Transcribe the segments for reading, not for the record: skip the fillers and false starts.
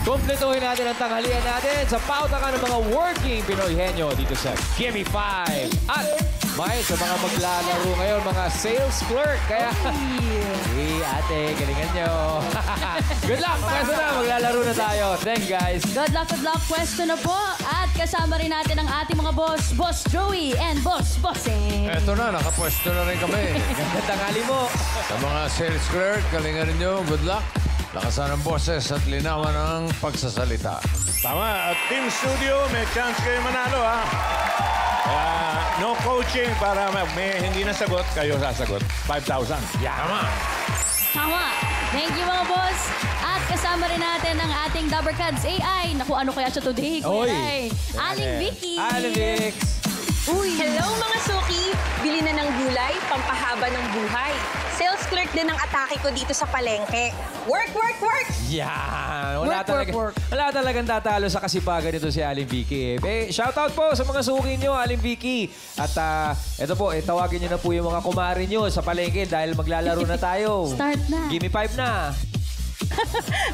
Kumpletuhin natin ang tanghalian natin sa pautakan ng mga working Pinoy henyo dito sa Gimme 5. At may sa mga maglalaro ngayon, mga sales clerk. Kaya, hey, ate, galingan nyo. Good luck! Pwesto na, maglalaro na tayo. Thank you, guys. Good luck, pwesto na po. At kasama rin natin ang ating mga boss, Boss Joey and Boss Bossing. Eto na, nakapwesto na rin kami. Ganda tanghali mo. Sa mga sales clerk, galingan ninyo, good luck. Lakasan ng boses at linawan ng pagsasalita. Tama. At Team Studio, may chance kayo manalo, ha? Kaya, no coaching para may hindi nasagot, kayo sasagot. 5,000. Tama. Tama. Thank you mga boss. At kasama rin natin ang ating Dabber Cats AI. Naku, ano kaya siya today? Oy. Aling Vicky. Aling Vix. Uy. Hello mga suki! Bili na ng gulay, pampahaba ng buhay. Sales clerk din ang atake ko dito sa palengke. Work, work, work! Yan. Work. Wala talagang tatalo sa kasipagan nito si Aling Vicky. Shoutout po sa mga suki nyo, Aling Vicky. At ito po, tawagin nyo na po yung mga kumari nyo sa palengke dahil maglalaro na tayo. Start na. Gimme 5 na.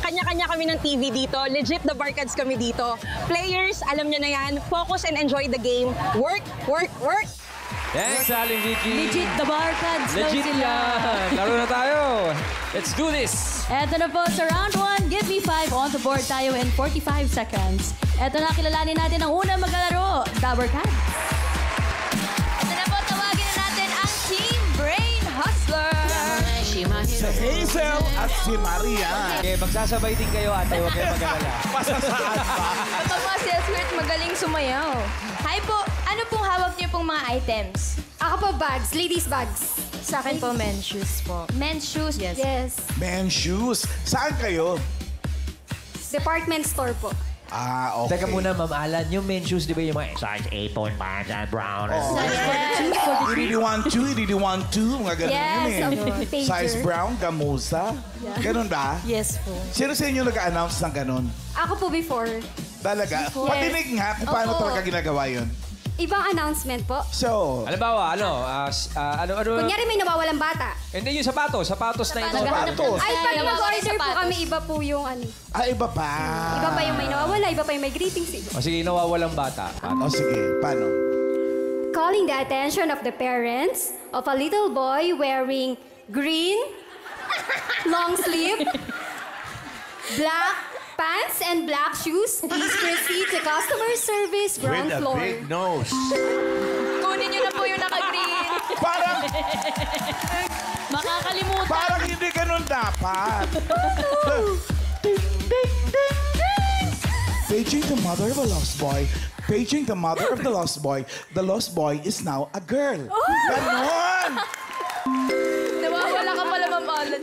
Kanya-kanya kami ng TV dito. Legit the barkads kami dito. Players, alam nyo na yan. Focus and enjoy the game. Work, work, work! Thanks, Aling Vicky. Legit the Barkads daw Legit sila. yan. Laro na tayo. Let's do this. Eto na po sa round 1, give me 5 on the board tayo in 45 seconds. Eto na, kilalanin natin ang unang maglalaro, Dabber Cats. Eto na po, tawagin na natin ang Team Brain Hustler. Si Hazel at si Maria. Okay, magsasabay din kayo, ate. Huwag kayo mag-alala. Pasasaan pa. Ito mga sales clerk, magaling sumayaw. Hi po, ano pong hawak niyo pong mga items? Ako po, bags. Ladies bags. Sa akin po, men's shoes po. Men's shoes? Yes. Men shoes. Saan kayo? Department store po. Ah, okay. Teka muna, Ma'am Alan, yung men's shoes, di ba yung mga size 8.5 and brown? Oh. You really want to? You really want to? Mga ganun Yes, yun ako. eh. Pager. Size brown, gamusa. Ganun ba? Yes po. Sino sa inyo nag-announce ng ganun? Ako po before. Talaga? Patinig nga kung paano Opo. talaga ginagawa yun. Ibang announcement po. So, Halimbawa, ano? Kunyari may nawawalang bata. Hindi yung sapatos. Sapatos na ito. sapatos. Ay, pag Nawawala mag-order po sapatos. kami, iba po yung ano. Iba pa. Iba pa yung may nawawala, iba pa yung may greetings. O sige, nawawalang bata. O sige, paano? Calling the attention of the parents of a little boy wearing green, long sleeve, black pants and black shoes. Please proceed to customer service ground With a floor. big nose. Kunin niyo na po yung naka-green. Parang, Makakalimutan. parang hindi ganun dapat. Paging the mother of a lost boy. Paging the mother of the lost boy. The lost boy is now a girl. Ganon! Nawawala ka pala, Ma'am Alan.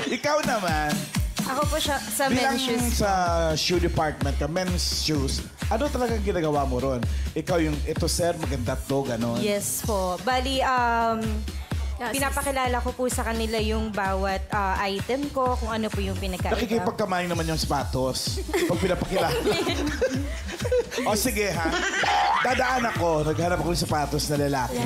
Ikaw naman, Ako po siya sa bilang men's shoes. sa shoe department, ka, men's shoes, ano talagang ginagawa mo ron? Ikaw yung, ito sir, maganda to, ganon. Yes po. Bali, pinapakilala ko po sa kanila yung bawat item ko, kung ano po yung pinagkaiba. Nakikipagkamay naman yung sapatos pag pinapakilala. O sige ha, dadaan ako, naghanap ako ng sapatos na lalaki.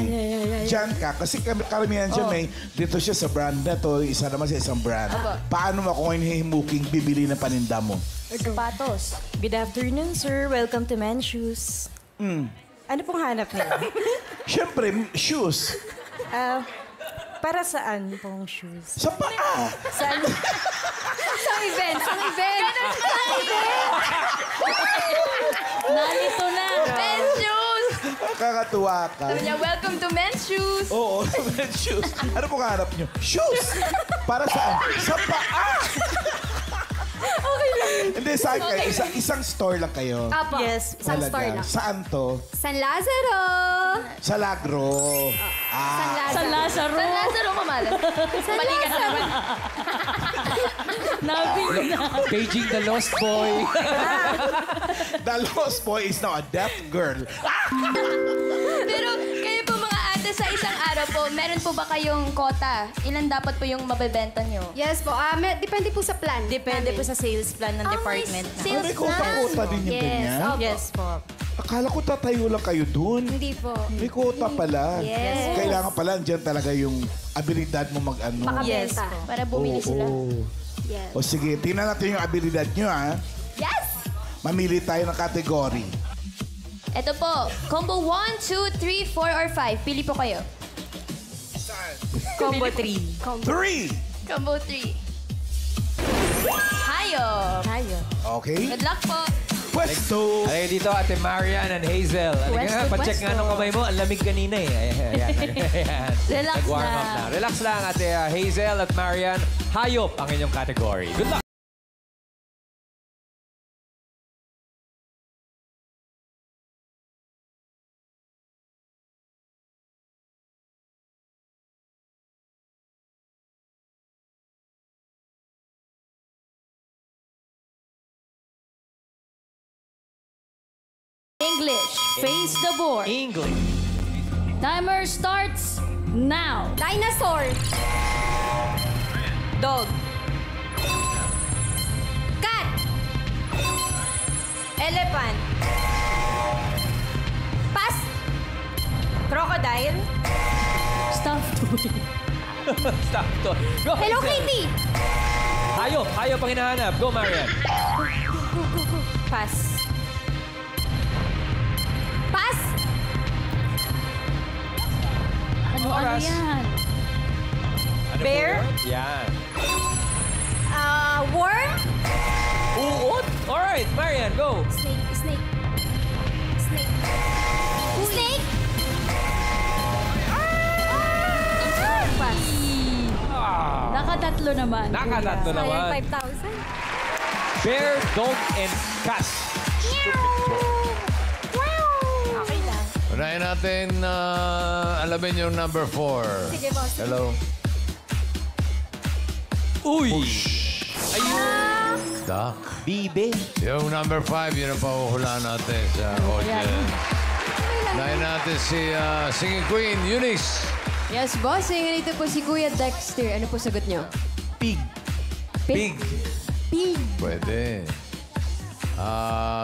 Diyan ka, kasi karamihan dyan may, dito siya sa brand na to, isa naman sa isang brand. Paano mo ako himuking bibili ng paninda mo? Sapatos. Good afternoon, sir. Welcome to Men's Shoes. Ano pong hanap niyo? Siyempre, shoes. Para saan pong shoes? Sa paa. Saan? Sa event, sa event. Nalito na. Men's shoes! Kakatuwa ka. Sabi niya, welcome to men's shoes. Oo, men's shoes. Ano pong hanap nyo? Shoes! Para saan? Sa paa! Hindi, saan kayo? Isang store lang kayo. Apo, Yes, isang store lang. Saan to? San Lazaro. Sa Lagro. San Sa Lazaro. Lazaro. San Lazaro, Ma'am Alan. Mali ka na naman. Nabig na. Paging the lost boy. The lost boy is now a deaf girl. Pero kayo po mga ate, sa isang araw po, meron po ba kayong quota? Ilan dapat po yung mabebenta nyo? Yes po, depende po sa plan. Depende po sa sales plan ng department. Oh, may kota-kota din yung Yes, ganyan. opo. Yes po. Akala ko tatayo lang kayo dun. Hindi po. May quota pala. Yes. Kailangan pala, dyan talaga yung abilidad mo mag-ano. Makabenta. Yes po. Para bumili sila. Oo. Yes. O sige, tingnan natin yung abilidad nyo, ha? Yes! Mamili tayo ng category. Ito po, combo 1, 2, 3, 4, or 5. Pili po kayo. Combo 3. 3! Combo 3. Hayo. Tayo. Okay. Good luck po. Pwesto! Halika dito, Ate Marian and Hazel. Halika nga, Pwesto, pacheck nga pwesto. nung kamay mo. Ang lamig kanina eh. Ayan. Relax Nag-warm up lang. na. Relax lang, Ate Hazel at Marian. Hayop ang inyong category. Good luck! English, face the board. English. Timer starts now. Dinosaur. Dog. Cat. Elephant. Pass. Crocodile. Stuffed toy. Stop to. Go, Hello Hazel. Kitty. Hayop. Hayop ang hinahanap. Go, Marian. Pass. Pass. Ano Oras. yan? Ano Bear? po yun? Yan. Worm. Uot. Alright, Marian, go. Snake. Snake. Snake. Snake. Pass. Ah. Nakatatlo naman. Nakatatlo Kuya. naman. 5,000. Bear, dog, and cat. Okay lang. Unahin natin alamin yung number 4. Sige, boss. Hello. Uy! Ayun! Duck. Bibe. Yung number 5, yun ang pahuhulaan natin sa audience. Unahin natin si Singing Queen, Eunice. Yes, bossing. Ganito po si Kuya Dexter. Ano po sagot niyo? Pig. Pig. Pig. Pwede.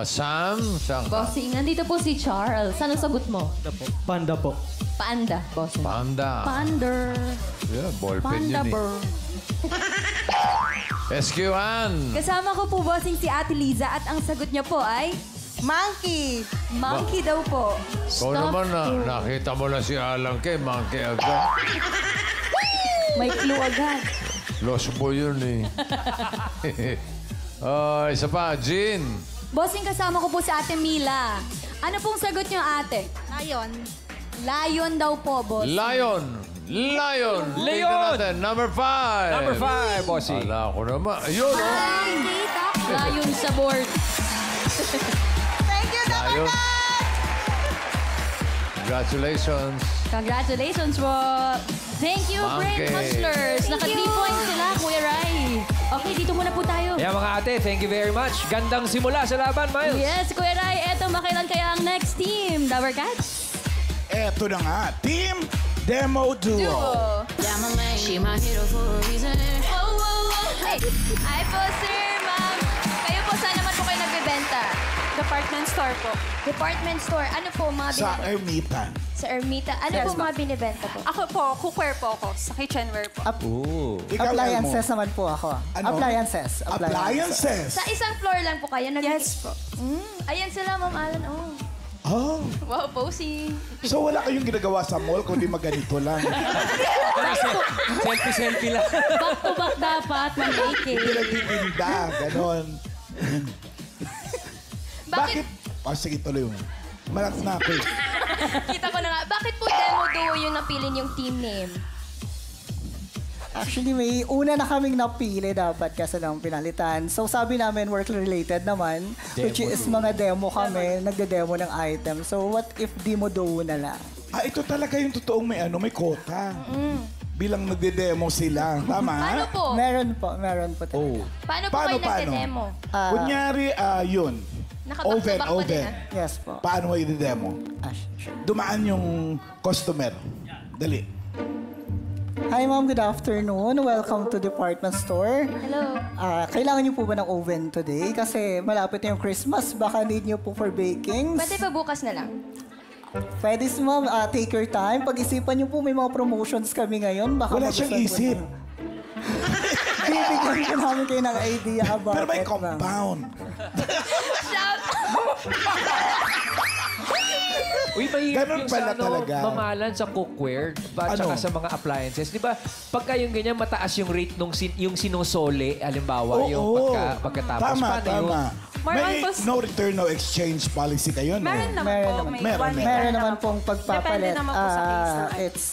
Sam, saan ka? Bossing, nandito po si Charles. Ano sagot mo? Panda po. Panda, bossing. Panda. Pander. Yeah, ballpen Panda yun bird. SQ1. Kasama ko po bossing si Ate Liza at ang sagot niya po ay monkey. Monkey daw po. Ikaw naman nakita mo na si Alang kay Monkey agad. May clue agad. Lost boy yun eh. Isa pa, Jean. Bossing, kasama ko po si Ate Mila. Ano pong sagot niyo, ate? Lion. Lion daw po, boss. Lion. Lion. Tingnan natin. Number 5. Number 5, bossy. Ala ko naman. Ayun, oh. Layon sa board. Thank you, Lion. Congratulations. Congratulations po. Thank you, Brain Monkey. Hustlers. Naka 3 points sila, Kuya Rai. Okay, dito muna po tayo. Ayan mga ate, thank you very much. Gandang simula sa laban, Miles. Yes, Kuya Rai. Eto, makailan kaya ang next team? Dower Cats? Eto na nga, Team Demo Duo. Hi po, sir, ma'am. Kayo po, saan naman po kayo nagbebenta? Department store po. Department store. Ano po mga Sa binibenta? Ermita. Sa Ermita. Ano Yes, po ma'am. mga binibenta po? Ako po, cookware po ako. Sa kitchenware po. Ooh. Ikaw, Appliances Elmo. naman po ako. Ano? Appliances. Appliances. Sa isang floor lang po kayo? Yes po. Ayan sila, Ma'am Alan. Oh. Oh, Wow, posing. so wala kayong ginagawa sa mall kundi maganito lang. Selfie-selfie lang. Back to back dapat, Ma'am AK. Hindi nagtitinda, ganon. Bakit? Oh, sige, tuloy mo. Malat na ako eh. Kita ko na nga. Bakit po Demo Duo yung napili yung team name? Actually, may una na kaming napili dapat kasi ng pinalitan. So sabi namin work-related naman, which is mga demo kami, nagde-demo ng item. So what if demo duo na lang? Ah, ito talaga yung totoong may kota. Bilang nagde-demo sila. Tama? Paano po? Meron po talaga. Oh. Paano po kayo nagde-demo? Kunyari, yun. Naka-back-to-back pa din, ah? Yes po. Paano mo i-demo? Sure. Dumaan yung customer. Dali. Hi ma'am, good afternoon. Welcome to department store. Hello. Kailangan niyo po ba ng oven today? Kasi malapit na yung Christmas. Baka need niyo po for baking. Pwede pa bukas na lang. Pwede ma'am, take your time. Pag-isipan niyo po, may mga promotions kami ngayon. Baka Wala magustuhan siyang isip. po niyo. Bibigyan ko namin kayo ng idea about Pero may it, ma'am. compound. Uy, mahirap Ganun yung pala sa, talaga. mamalan sa cookware at saka sa mga appliances. Di ba, pagka yung ganyan, mataas yung rate nung yung sinusole, halimbawa, yung pagkatapos. Tama, Paano tama. More May on pos- no return, no exchange policy kayo, no? Meron naman Meron po. naman. May Meron, one meron. year Meron naman po. pong pagpapalit. Depende naman po sa case naman. It's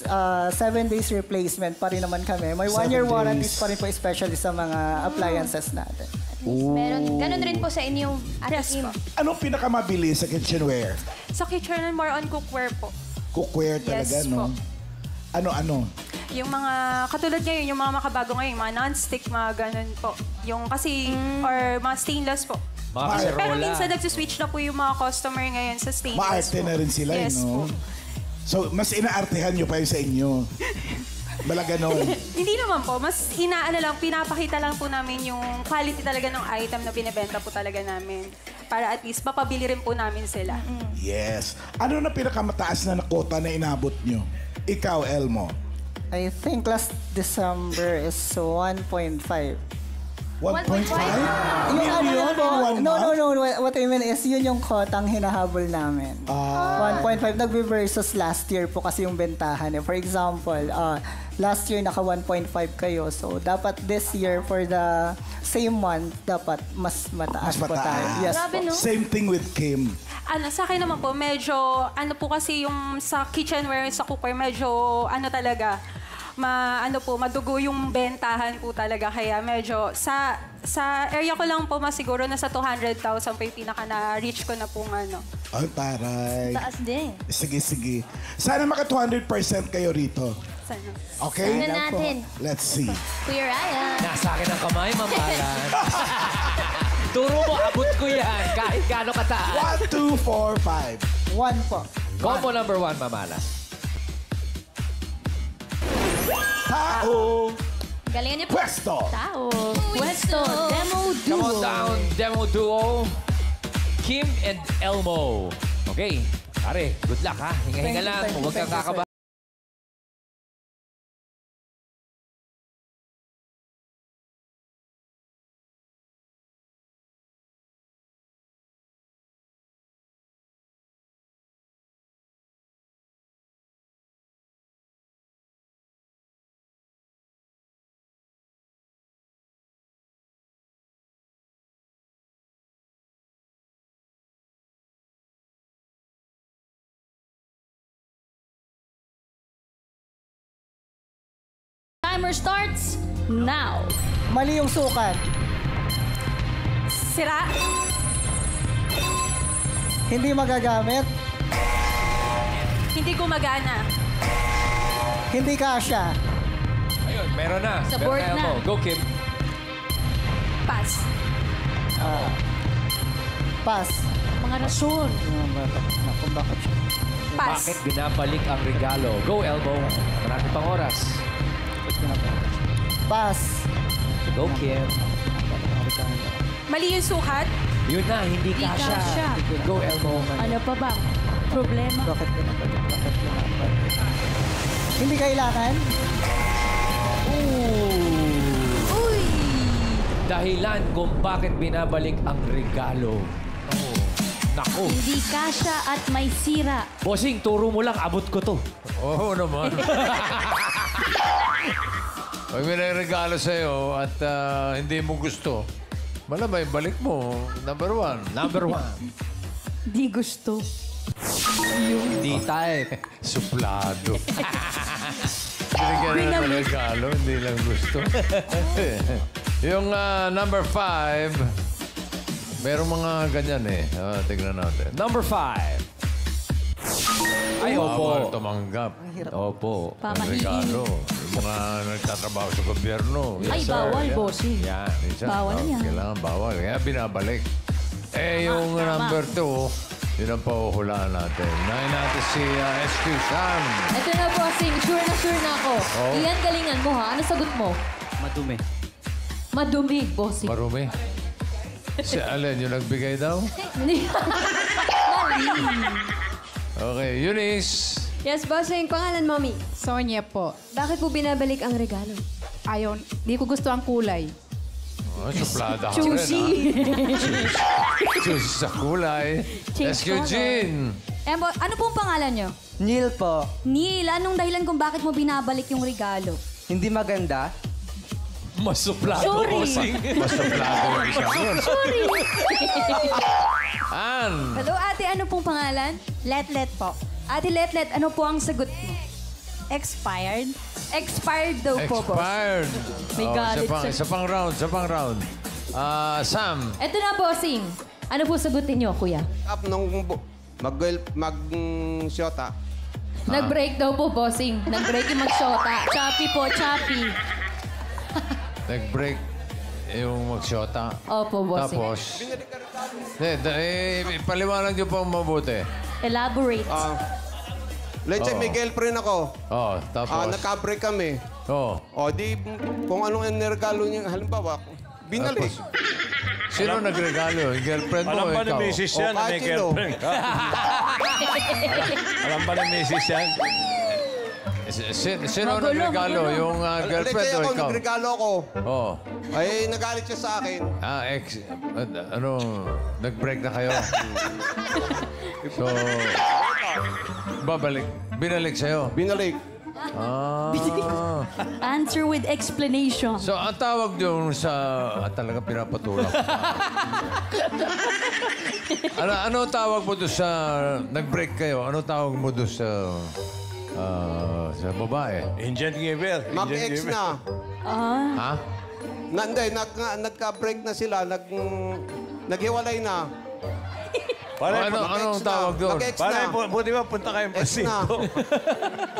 7 days replacement pa rin naman kami. May 1 year 7 warranties days. pa rin po, especially sa mga appliances natin. Meron. Ganun rin po sa inyong Ate Kim. Anong pinakamabilis sa kitchenware? Sa kitchen, more on cookware po. Cookware talaga, Yes no? po. Ano? Yung mga, katulad ngayon, yung mga makabago ngayon, mga non-stick, mga ganun po. Yung kasi, or mga stainless po. Mga Pero kaserola. minsan nagsiswitch na po yung mga customer ngayon sa stainless Maarte po. na rin sila, Yes no? po. So, mas inaartehan nyo pa yun sa inyo. Bala ganon. Hindi naman po. Mas pinapakita lang po namin yung quality talaga ng item na binibenta po talaga namin. Para at least mapabili rin po namin sila. Yes. Ano na pinakamataas na nakota na inabot nyo? Ikaw, Elmo. I think last December is 1.5. 1.5? Yung ano yun po, no. What I mean is, yun yung kotang hinahabol namin. 1.5, nagbe-versus last year po kasi yung bentahan. For example, last year naka 1.5 kayo. So, dapat this year for the same month, dapat mas mataas Mas po tayo. mataas. Yes Grabe, po. no? Same thing with Kim. Sa akin naman po, medyo, po kasi yung sa kitchenware, sa cookware, medyo, talaga, madugo yung bentahan po talaga. Kaya medyo, sa area ko lang po, masiguro na sa 200,000 po yung pinaka na-reach ko na pong Ay, taray. Taas din. Sige. Sana maka 200% kayo rito. Sana. Okay? Tingnan natin. Let's see. Kuya Ryan. Nasa akin ang kamay, mamalan. Turo mo, abot ko yan. Kahit gaano kataas. 1, 2, 4, 5. 1 po. Combo number 1, mamalan. Tao. Galingan niyo po. Pwesto. Tao. Pwesto. Demo Duo. Come on down, demo duo. Kim and Elmo. Okay. Pare, good luck ha. Hinga-hinga lang. Huwag kang kakaba. Timer starts now. Mali yung sukat. Sira. Hindi magagamit. Hindi gumagana. Hindi kasya. Ayun, meron na. Sa Meron board na. Elmo. Go, Kim. Pass. Pass. Mga rason. Kung bakit siya. Pass. Bakit binabalik ang regalo? Go, Elmo. Marami pang oras. Pass. Go, Kim. Mali yung sukat. Yun na, hindi kasha. kasya. Go, Elmo. Ano pa ba? Problema. Bakit pinabalik? Bakit pinabalik? Hindi kailangan? Uy! Dahilan kung bakit binabalik ang regalo. Oh. Naku. Hindi kasya at may sira. Bossing, turo mo lang. Abot ko to. Oo naman. Pag may regalo sa'yo at hindi mo gusto, malamay, balik mo. Number 1. Number 1. Di gusto. Hindi type. Suplado. Binigyan na ng regalo, hindi lang gusto. Yung number 5, merong mga ganyan eh. Tignan natin. Number 5. Ay, Bawal opo. tumanggap. Opo. Ang regalo. Yung mga nagtatrabaho sa gobyerno. Ay, sir. bawal, Yan. bossing. Yan. Minsan, Bawal yan. Kailangan bawal. Kaya binabalik. Yung number 2, yun ang pahuhulaan natin. Unahin natin si SQ Sam. Ito na, bossing. Sure na ako. Oh. Iyan galingan mo, ha? Ano sagot mo? Madumi. Madumi, bossing. Marumi. Si Allen, yung nagbigay daw? Mali. Okay, Eunice. Yes, bossing. Pangalan, mommy. Sonia po. Bakit po binabalik ang regalo? ayaw, di ko gusto ang kulay. Oh, suplada ka Choosy. rin, ha? Choosy sa kulay. Change Rescue Jean. Ano pong pangalan nyo? Neil po. Neil, anong dahilan kung bakit mo binabalik yung regalo? Hindi maganda? Mas suplado, Sorry. bossing. Mas suplada yung isang yun. Sorry. Ann. Hello, ate. Ano pong pangalan? Let po. Ate Letlet, ano po ang sagot mo? Expired. Expired daw po, boss. Expired. May Oh, galit siya. isa pang round, isa pang round. Sam. Eto na, bossing. Ano po sagutin nyo, kuya? Up nung mag-shota. Nag-break daw po, bossing. Nag-break yung mag-shota. Choppy po, choppy. Nag-break yung mag-shota. Opo, bossing. Tapos, paliwanag niyo po mabuti. Elaborate. Let's say, may girlfriend ako. Oh, tapos. Nagka-break kami. Oh. O, di, kung anong inregalo niya, halimbawa, binalik. Sino nagregalo? Yung girlfriend mo Alam o ba ni ikaw? Mrs. yan na may kahit sino. girlfriend ka? Alam ba ni Mrs. yan? Sino nagregalo? Yung Let's girlfriend say o ako, ikaw? nagregalo ako. Oh. Ay, nagalit siya sa akin. Nag-break na kayo? So, babalik. Binalik sa'yo? Binalik. Answer with explanation. So, ang tawag doon sa... talagang pinapatulak. ano tawag mo doon sa... Nag-break kayo? Ano tawag mo doon sa... sa babae? Indian giver. Mag-ex na. Ha? Hindi, nagka-break na sila. Naghiwalay na. Anong tawag doon? Mag-ex Pare, na. buti ba punta kayong Ex na. pasinto?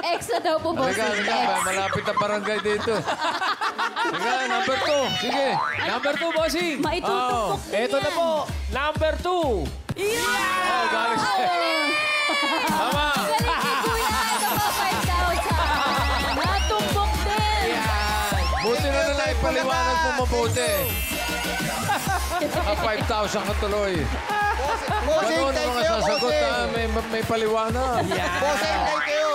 Ex na daw po, bossing. Halika, malapit na barangay dito. Sige, number 2. Sige. Number 2, bossing. Maitutumpok din Ito na yan. po. Number 2. Oh, galing siya. Tama. Galing ni Kuya. Ito po, 5,000. Natumpok din. Buti na ipaliwanag mo mabuti. 5,000 ka tuloy. Bossing, Ganun thank mga you, sasagot bossing. may paliwanag. Bossing, thank you.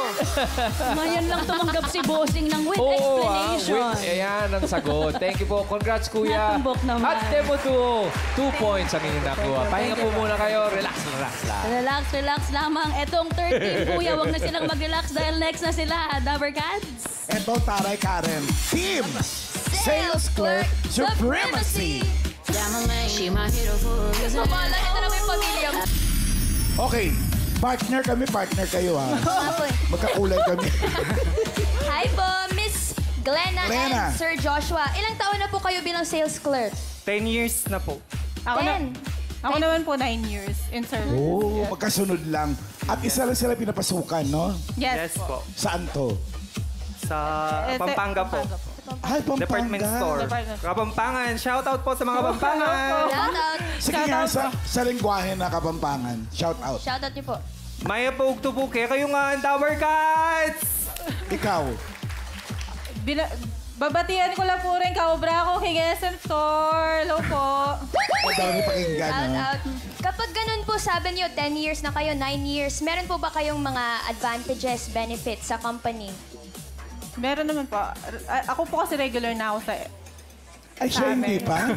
Ngayon lang tumanggap si bossing ng with Oo, explanation. Ayan ang sagot. Thank you po. Congrats, kuya. Natumbok naman. At Demo 2, 2 points ang inyong nakuha. Pahinga po muna kayo. Relax lang. Relax, relax lamang. Etong third team, kuya, wag na silang mag-relax dahil next na sila, Dabber Cats. Eto, Taray Karen. Team Sales Clerk Supremacy. Mabala, ito na may pamilya. Okay, partner kami, partner kayo ha. Magkakulay kami. Hi po, Miss Glenna Glenna. and Sir Joshua. Ilang taon na po kayo bilang sales clerk? 10 years na po. Ako naman po 9 years in service. Oo, magkasunod lang. At isa lang sila pinapasukan, no? Yes. po. Saan to? Sa Pampanga po. Ay, Pampanga. Department store. Kapampangan. Shoutout po sa mga Kapampangan. Shoutout. Sige nga, sa lingwahe na Kapampangan. Shout out. Shoutout niyo po. Maya po ugtubuke. Kayo nga ang Tower Cats! Ikaw. Babatihan ko lang po rin kaobra ko kay SM Store. Hello po. Ang dami pakinggan, Shout no? out. Kapag ganun po, sabi niyo, 10 years na kayo, 9 years, meron po ba kayong mga advantages, benefits sa company? Meron naman po. Ako po kasi regular na ako sa... Ay, siya hindi pa?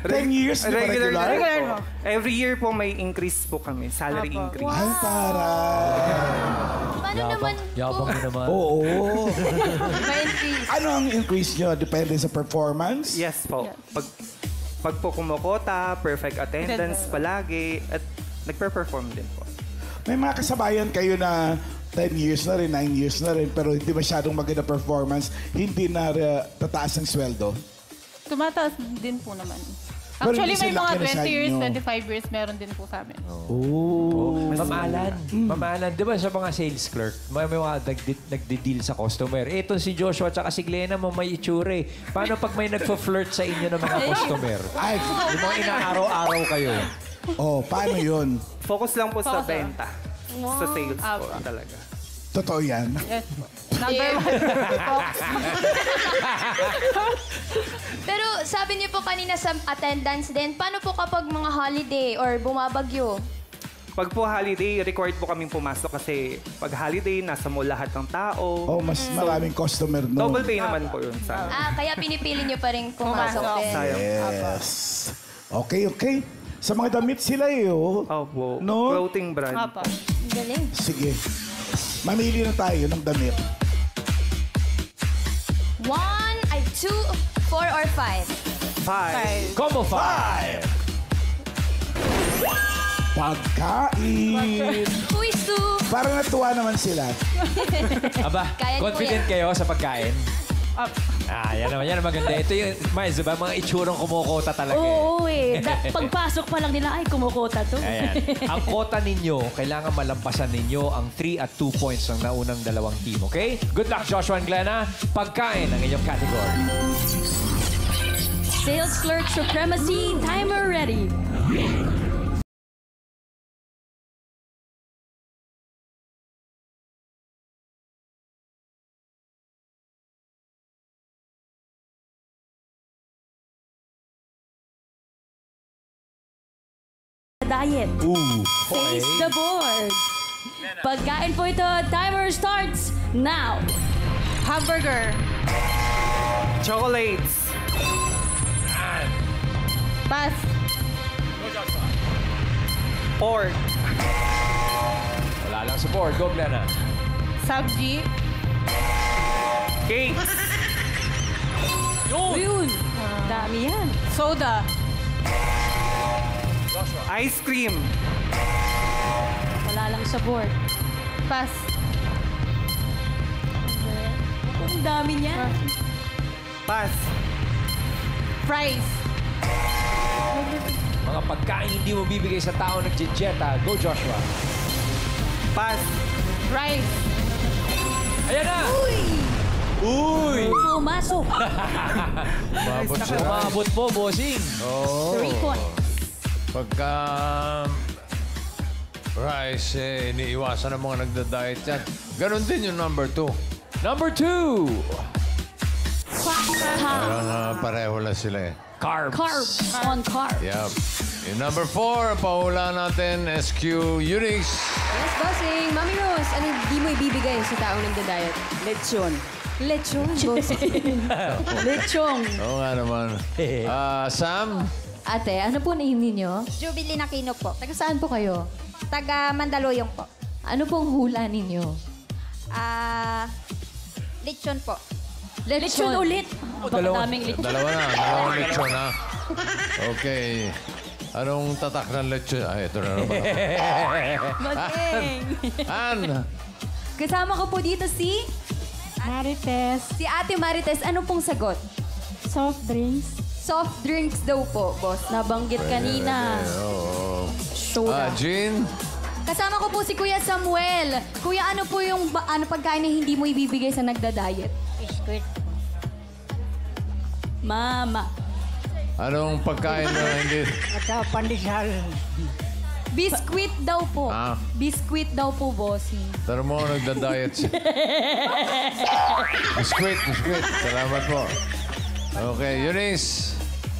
10 years, di ba regular? Regular mo. Every year po may increase po kami. Salary increase. Ay, taray. Paano naman po? Yabang mo naman. Oo. May increase. Ano ang increase nyo? Depende sa performance? Yes po. Pag po kumukota, perfect attendance palagi, at nagpe-perform din po. May mga kasabayan kayo na 10 years na rin, 9 years na rin, pero hindi masyadong maganda performance, hindi na tataas ang sweldo. Tumataas din po naman. Pero Actually, hindi may sila mga kinasal 20 years, nyo. 25 years, meron din po sa amin. Ma'am Alan, di ba sa mga sales clerk, may mga nagdi-deal sa customer. Ito si Joshua at si Glenna, may itsure. Paano pag may nagpo-flirt sa inyo ng mga customer? Ay, Yung mga inaaraw-araw kayo. paano yun? Focus lang po sa Focus lang. benta. Sa sales po talaga. Totoo yan? Yes po. Number 1. Pero sabi niyo po kanina sa attendance din, paano po kapag mga holiday or bumabagyo? Pag po holiday, required po kaming pumasok kasi pag holiday, nasa mall lahat ng tao. Oh, mas maraming customer no. Double pay naman po yun sa Kaya pinipili niyo pa rin pumasok din. Yes. Okay. Sa mga damit sila oh. Opo. No? Clothing brand. Galing. Sige. Mamili na tayo ng damit. 1, 2, 4 or 5? 5. Combo 5. Pagkain. Puisu. Parang natuwa naman sila. Aba, Kaya confident kayo sa pagkain? Yan naman, yan ang maganda. Ito yung, Miles, diba? Mga itsurong kumukota talaga. Oo, pagpasok pa lang nila, ay, kumukota to. Ayan. Ang kota ninyo, kailangan malampasan ninyo ang 3 at 2 points ng naunang dalawang team, okay? Good luck, Joshua and Glenna. Pagkain ang inyong category. Sales Clerk Supremacy, timer ready. Diet. Face the board. Pagkain po ito, timer starts now. Hamburger. Chocolates. Pass. Pork. Wala lang support. Go, Glenna. Sabji. Cakes. Yun. Dami yan. Soda. Ice cream. Wala lang sa board. Pass. Ang dami niya. Pass. Fries. Mga pagkain hindi mo bibigay sa tao nag-jetta. Go, Joshua. Pass. Rice. Ayan na! Uy! Pumasok. Umabot siya. Umabot po, bossing. 3 points. Pagka rice, iniiwasan ng mga nagda-diet yan. Ganon din yung number 2. Number 2. Parang pareho lang sila Carbs. Carbs on carbs. Yup. Yung number 4, pahula natin, SQ Unix. Yes, bossing. Mami Rose, ano di mo ibibigay sa taong nagda-diet? Lechon. Lechon, bossing. Lechong. Oo nga naman. Sam? Ate, ano po name ninyo? Jubilin Aquino po. Taga saan po kayo? Taga Mandaluyong po. Ano pong hula ninyo? Lechon po. Lechon ulit. Napakadaming lechon. Dalawang lechon ha. Okay. Anong tatak ng lechon? Ito na naman. Magaling. Ann? Kasama ko po dito si Marites. Si Ate Marites, ano pong sagot? Soft drinks. Soft drinks daw po, boss. Nabanggit kanina. Oo. Soda. Jean? Kasama ko po si Kuya Samuel. Kuya, ano po yung pagkain na hindi mo ibibigay sa nagda-diet? Biscuit. Mama. Anong pagkain na hindi? Pandesal. Biscuit daw po. Biscuit daw po, bossing. Tara mo, nagda-diet siya. Biscuit. Salamat po. Okay, Eunice.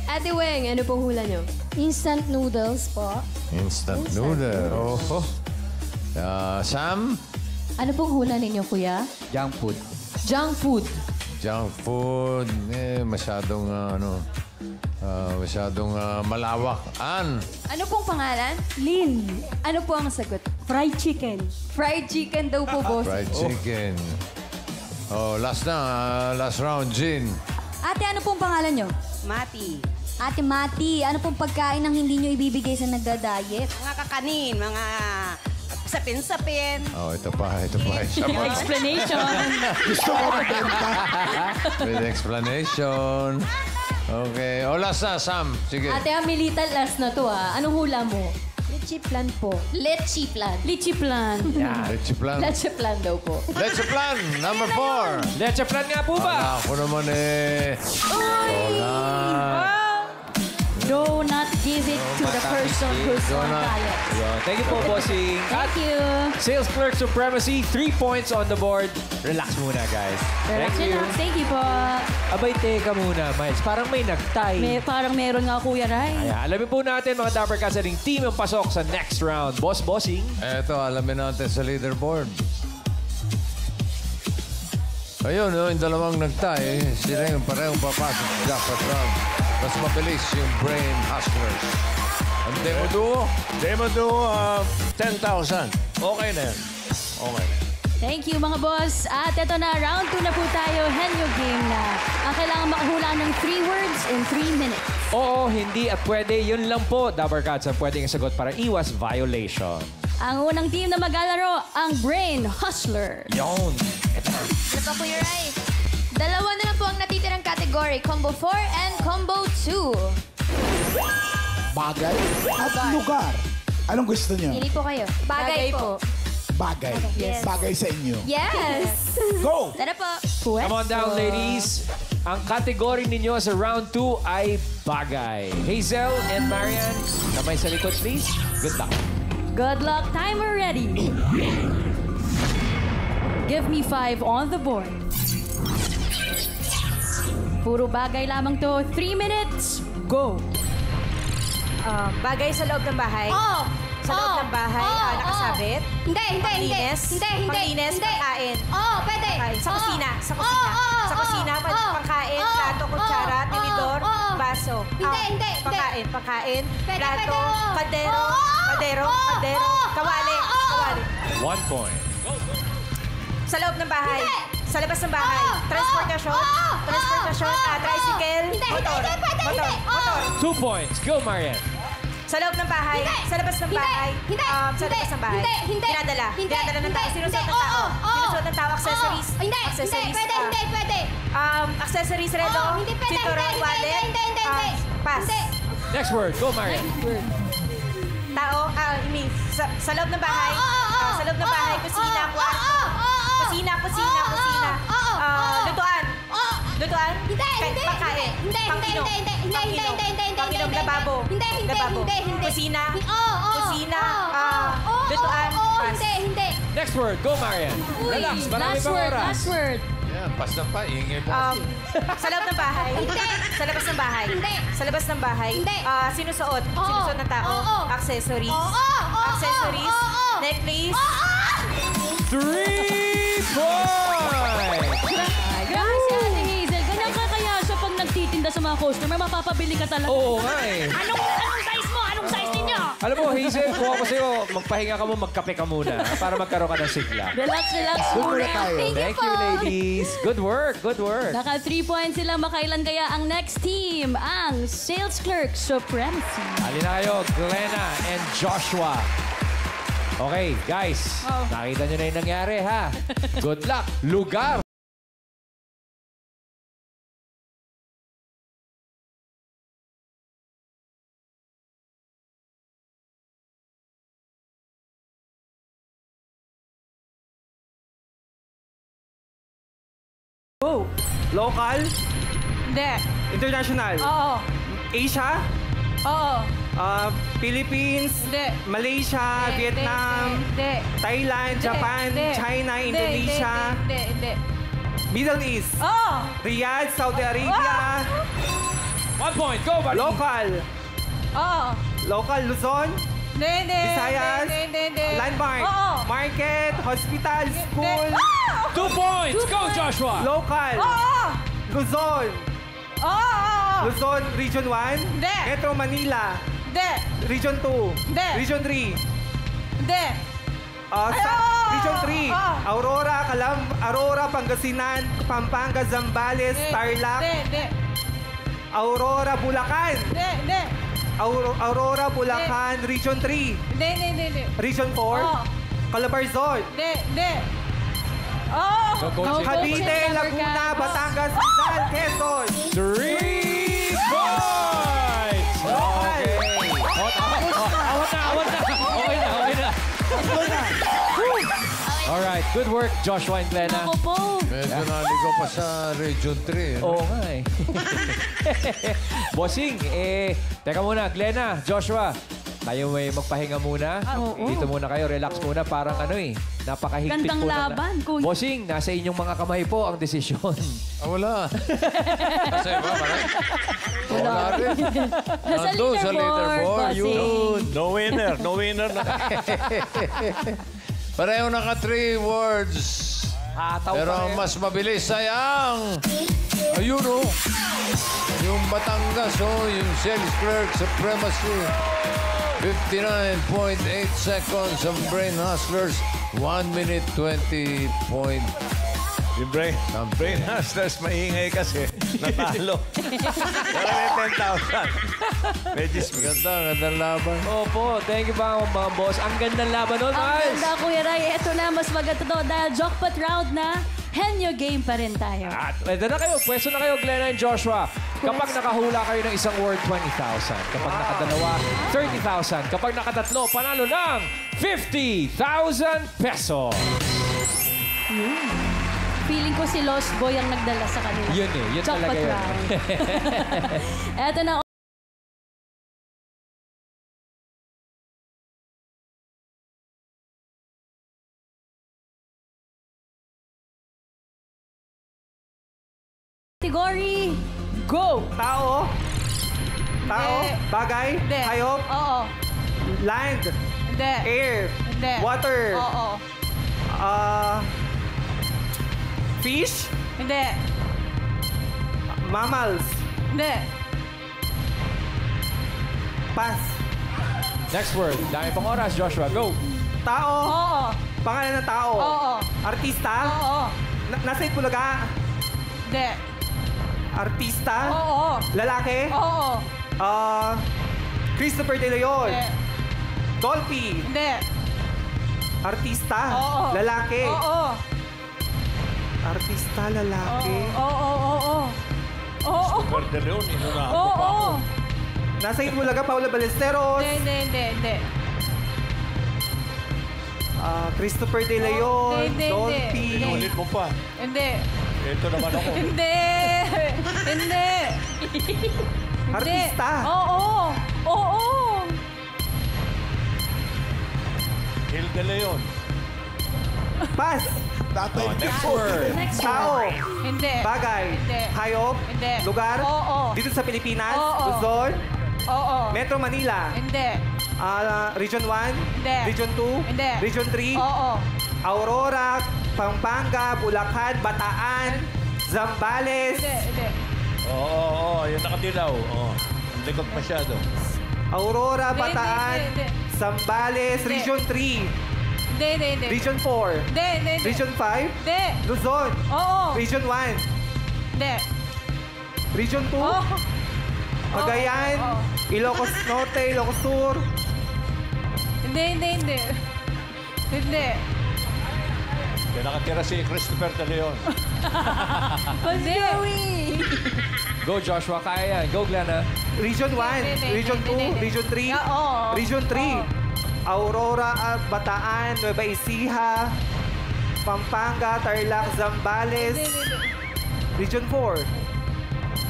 Ate Weng, ano pong hula nyo? Instant noodles po. Instant noodles. Sam? Ano pong hula ninyo, Kuya? Junk food. Junk food. Junk food. Masyadong malawak. Ann? Ano pong pangalan? Lynn. Ano po ang sagot? Fried chicken. Fried chicken daw po, boss. Fried chicken. Last round, Jean. Ate, ano pong pangalan nyo? Mati. Ate Mati, ano pong pagkain ang hindi nyo ibibigay sa nagda-diet? Mga kakanin, mga sapin-sapin. Ito pa. Explanation. Gusto ko magbenta. With explanation. Okay. Last na, Sam. Sige. Ate Amelita, last na to Anong hula mo? Leche plan po. Leche plan. Leche plan. Leche plan. Leche plan daw po. Leche plan, number 4. Leche plan nga po ba? Ako naman Uy! Wala. Do not give it to the person who's on diet. Yun. Thank you po, bossing. Thank you. Sales Clerk Supremacy, 3 points on the board. Relax muna, guys. Relax, relax. Thank you po. Abay, teka muna, Miles. Parang may nagtay. Parang meron nga, Kuya Ray. Ayan, alamin po natin, mga Dapper Cats, ating team yung pasok sa next round. Bossing. Eto, alamin natin sa leaderboard. Ayun, yung dalawang nagtay, sila yung parehong papasok sa jackpot round. Mas mabilis yung Brain Hustlers. Ang Demo Duo? Demo Duo, 10,000. Okay na yan. Okay na. Thank you, mga boss. At ito na, round 2 na po tayo. Henyo game na. Ang kailangan makahula ng 3 words in 3 minutes. Oo, hindi at pwede. Yun lang po, Dapper Cats, ang pwedeng sagot para iwas violation. Ang unang team na maglalaro, ang Brain Hustler. Yun. Ano pa, Kuya Ray? Dalawa na lang po ang natitirang category. Combo 4 and Combo 2. Bagay at lugar. Anong gusto niyo? Pili po kayo. Bagay po. Bagay. Yes. Bagay sa inyo. Yes! Go! Tara po. Come on down, ladies. Ang category ninyo sa round 2 ay bagay. Hazel and Marian, kamay sa likod, please. Good luck. Good luck. Timer ready. Give me 5 on the board. Puro bagay lamang to. 3 minutes. Go. Bagay sa loob ng bahay. Oo. Sa loob ng bahay, nakasabit. Hindi. Panglinis. Panglinis, pagkain. Oo, pwede. Sa kusina. Sa kusina, pagkain, plato, kutsara, tinidor, baso. Hindi. Pagkain, Pwede, plato, oo. kaldero, kawali. 1 point. Sa loob ng bahay. Hindi. Sa labas ng bahay. Transportasyon. Tricycle. Motor. 2 points. Go, Marian. Sa loob ng bahay. Sa labas ng bahay. Sa labas ng bahay. Dinadala. Dinadala ng tao. Sinusuot ng tao. Sinusuot ng tao. Accessories. Hindi. Pwede. Accessories, relo. Hindi pwede. Cinturon, wallet. Hindi. Pass. Next word. Go, Marian. Tao. Sa loob ng bahay. Sa loob ng bahay. Kusina. Kwarto. Kusina. Lutuan. Pagkain. Pang-inom. Pang-inom. Lababo. Kusina. Lutuan. Pass. Next word. Go, Marian. Relax. Marami Last pang word. oras. Last word. Yan, basta pa, ingay po. Sa loob ng bahay. Sa labas ng bahay. Sa labas ng bahay. Sinusuot. Sinusuot ng tao. Accessories. Accessories. Necklace. 3 points! Grabe si Ate Hazel. Ganyan ka kaya siya pag nagtitinda sa mga customer, mapapabili ka talaga. Oo nga eh. Anong size mo? Anong size ninyo? Alam mo, Hazel, kung ako sa'yo, magpahinga ka mo, magkape ka muna para magkaroon ka ng sigla. Relax. Doon muna tayo. Thank you, ladies. Good work. Naka 3 points sila. Makailan kaya ang next team? Ang Sales Clerk Supremacy. Halina kayo, Glenna and Joshua. Okay, guys. Nakita nyo na yung nangyari, ha? Good luck. Lugar. Go! Local? Hindi. International? Oo. Asia? Oo. Philippines? Hindi. Malaysia? Vietnam? Hindi. Thailand? Japan? China? Indonesia? Hindi. Middle East? Oo. Riyadh? Saudi Arabia? 1 point. Go, buddy. Local? Oo. Local? Luzon? Hindi. Visayas? Hindi. Landmark? Oo. Market? Hospital? School? 2 points. Go, Joshua. Local? Oo. Luzon? Oo. Luzon, Region 1? Hindi. Metro Manila? Hindi. Region 2? Hindi. Region 3? Hindi. Region 3? Aurora, Pangasinan, Pampanga, Zambales, Tarlac? Hindi. Aurora, Bulacan? Hindi. Aurora, Bulacan, Region 3? Hindi. Region 4? Oo. Calabarzon? Hindi. Oh! Cavite, Laguna, Batangas, Rizal, Quezon. 3 points! Okay. Awat na. Okay na. Alright, good work, Joshua and Glenna. Ako po. Medyo naligaw pa sa Region 3. Oo nga eh. Bossing, teka muna, Glenna, Joshua. Tayo may magpahinga muna. Oo. Dito muna kayo, relax muna. Parang napakahigpit Gandang po. laban, kuya. Bossing, nasa inyong mga kamay po ang desisyon. Wala. Kasi ba, parang? Wala rin. Nasa Nandun sa leaderboard. bossing. Yun. No winner. No winner na. Pareho naka 3 words. Pero ang mas mabilis ay ang... Ayun o. Yung Batangas o. Yung sales clerk supremacy. 59.8 seconds ang Brain Hustlers. 1 minute 20 point. Yung Brain Hustlers maingay kasi. Natalo. Wala may 10,000. Medyo Gandang laban. Opo, thank you mga boss. Ang gandang laban nun, Ang guys. ganda, Kuya Ray. Ito na, mas maganda to dahil jackpot round na. Henyo game pa rin tayo. At pwede na kayo. Pwesto na kayo, Glenna and Joshua. Kapag nakahula kayo ng isang word, 20,000. Kapag nakadalawa, 30,000. Kapag nakatatlo, panalo ng 50,000 pesos. Feeling ko si Lost Boy ang nagdala sa kanila. Yun eh. Yun Jackpot talaga yun. round. Eto na. Category, go! Tao. Bagay. Hindi. Hayop. Oo. Land. Hindi. Air. Hindi. Water. Oo. Fish. Hindi. Mammals. Hindi. Pass. Next word. Dami pang oras, Joshua. Go. Tao. Oo. Pangalan ng tao. Oo. Artista. Oo. Nasa Itbulaga. Hindi. Artista. Oo. Lalaki. Oo. Christopher De Leon. Hindi. Dolphy. Hindi. Artista. Oo. Lalaki. Oo. Artista, lalaki. Oo. Super de Leon. Inunahan ko pa ako. Oo. Nasa Itbulaga, Paula Ballesteros. Hindi. Christopher De Leon. Hindi. Dolphy. Inulit mo pa. Hindi. Ito naman ako. Hindi. Artista. Oo. Gil de Leon. Pass. Next word. Tao. Hindi. Bagay. Hindi. Hayop. Hindi. Lugar. Oo. Dito sa Pilipinas. Oo. Luzon. Oo. Metro Manila. Hindi. Region 1. Hindi. Region 2. Hindi. Region 3. Oo. Aurora. Pampanga. Bulacan. Bataan. Zambales. Hindi. Oo. Yung nakadilaw. Oo. Ang likod masyado. Aurora. Hindi, Bataan. hindi. Zambales. Hindi. Region 3. Hindi. Region 4. Hindi. Region 5. Hindi. Luzon. Oo. Region 1. Hindi. Region 2. Oo. Cagayan. Oo. Ilocos Norte. Ilocos Sur. Hindi. Kaya nakatira si Christopher de Leon. Hindi. Go, Joshua. Kaya yan. Go, Glenna. Region 1. Hindi. Region 2. Region 3. Oo. Region 3. Aurora, Bataan, Nueva Ecija, Pampanga, Tarlac, Zambales. Region 4.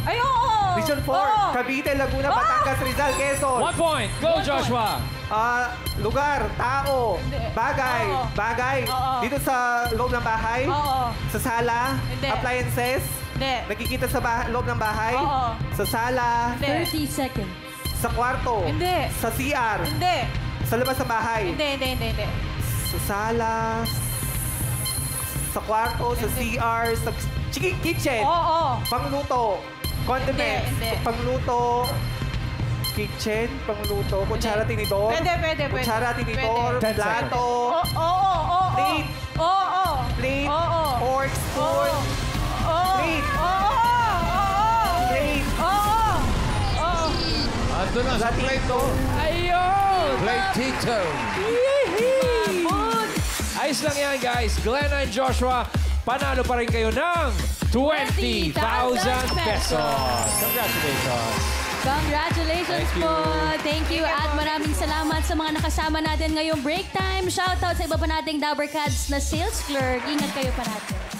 Ay, oo. Region 4. Oo. Cavite, Laguna, Batangas, Rizal, Quezon. 1 point. Go, Joshua. Lugar, tao, Hindi. bagay, Oo. bagay. Oo. Dito sa loob ng bahay, Oo. sa sala, Hindi. appliances, Hindi. nakikita sa loob ng bahay, Oo. sa sala, Hindi. 30 seconds. sa kwarto, Hindi. sa CR, Hindi. sa labas ng bahay, Hindi. sa sala, sa kwarto, sa CR, sa kitchen, Oo. pangluto, condiments, Hindi. pangluto, kitchen, pangluto, kutsara, tinidor, Pwede. kutsara, tinidor, 10 plato, Oo. plate, Oo. plate, Oo. fork, spoon, plate, plate, Ando na sa plate to. Ayun! Platito. Ayos lang yan, guys. Glenna and Joshua, panalo pa rin kayo ng 20,000 pesos. Congratulations. Congratulations Thank you. po. Thank you. At maraming salamat sa mga nakasama natin ngayong break time. Shoutout sa iba pa nating Dabber Cats na sales clerk. Ingat kayo parati.